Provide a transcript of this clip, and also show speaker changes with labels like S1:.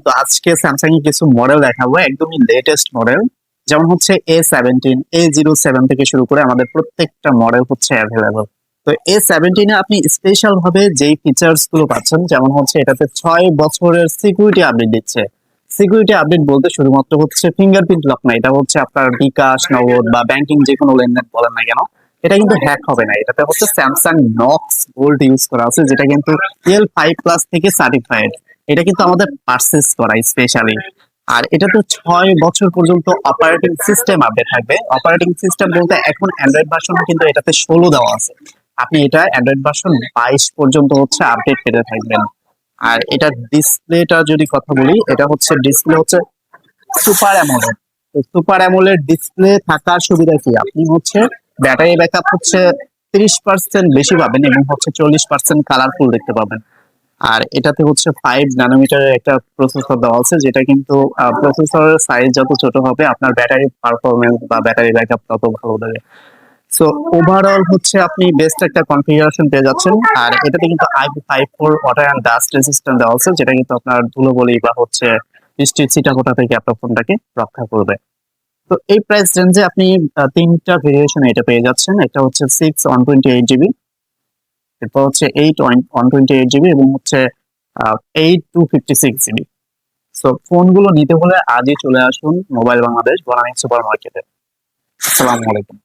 S1: তো আজকে স্যামসাং এর কিছু মডেল দেখাবো, একদমই লেটেস্ট মডেল। যেমন হচ্ছে A17, A07 থেকে শুরু করে আমাদের প্রত্যেকটা মডেল হচ্ছে অ্যাভেলেবল। তো A17 এ আপনি স্পেশাল ভাবে যেই ফিচার্স গুলো পাচ্ছেন, যেমন হচ্ছে এটাতে 6 বছরের সিকিউরিটি আপডেট দিচ্ছে। সিকিউরিটি আপডেট বলতে শুধুমাত্র হচ্ছে ফিঙ্গারপ্রিন্ট লক না, এটা হচ্ছে আপনার বিকাশ, নগদ বা ব্যাংকিং যে কোনো লেনদেন বলেন না কেন, এটা কিন্তু হ্যাক হবে না। এটাতে হচ্ছে স্যামসাং নক্স গোল্ড ইউজ করা আছে, যেটা কিন্তু L5+ থেকে সার্টিফাইড। এটা কিন্তু আমাদের পারচেস করা স্পেশালি। আর এটাতে 6 বছর পর্যন্ত অপারেটিং সিস্টেম আপডেট থাকবে। অপারেটিং সিস্টেম বলতে এখন অ্যান্ড্রয়েড ভার্সন কিন্তু এটাতে 16 দেওয়া আছে। আপনি এটা অ্যান্ড্রয়েড ভার্সন 22 পর্যন্ত হচ্ছে আপডেট পেতে থাকবেন। আর এটার ডিসপ্লেটা যদি কথা বলি, এটা হচ্ছে ডিসপ্লে হচ্ছে super AMOLED. Super AMOLED display থাকার সুবিধা কি, আপনি হচ্ছে ব্যাটারি ব্যাকআপ হচ্ছে 30% বেশি পাবেন এবং হচ্ছে 40% কালারফুল দেখতে পাবেন। আর এটাতে হচ্ছে 5 ন্যানোমিটারের একটা প্রসেসর দেওয়া আছে, যেটা কিন্তু প্রসেসরের সাইজ যত ছোট হবে আপনার ব্যাটারি পারফরমেন্স বা ব্যাটারি ব্যাকআপ তত ভালো দেবে। সো ওভারঅল হচ্ছে আপনি বেস্ট একটা কনফিগারেশন পেয়ে যাচ্ছেন। আর এটাতে কিন্তু IP54 water and dust resistant দেওয়া আছে, যেটা কিন্তু আপনার ধুলোবলি বা হচ্ছে বৃষ্টির ছিটাফোঁটা থেকে আপনার ফোনটাকে রক্ষা করবে। তো এই প্রাইস রেঞ্জে আপনি তিনটা ভেরিয়েশন এটা পেয়ে যাচ্ছেন। একটা হচ্ছে 6 128 GB, এরপর হচ্ছে 8 128 GB এবং হচ্ছে 8 256 GB। সো ফোনগুলো নিতে হলে আজই চলে আসুন মোবাইল বাংলাদেশ বনানী সুপার মার্কেটে। আসসালামু আলাইকুম।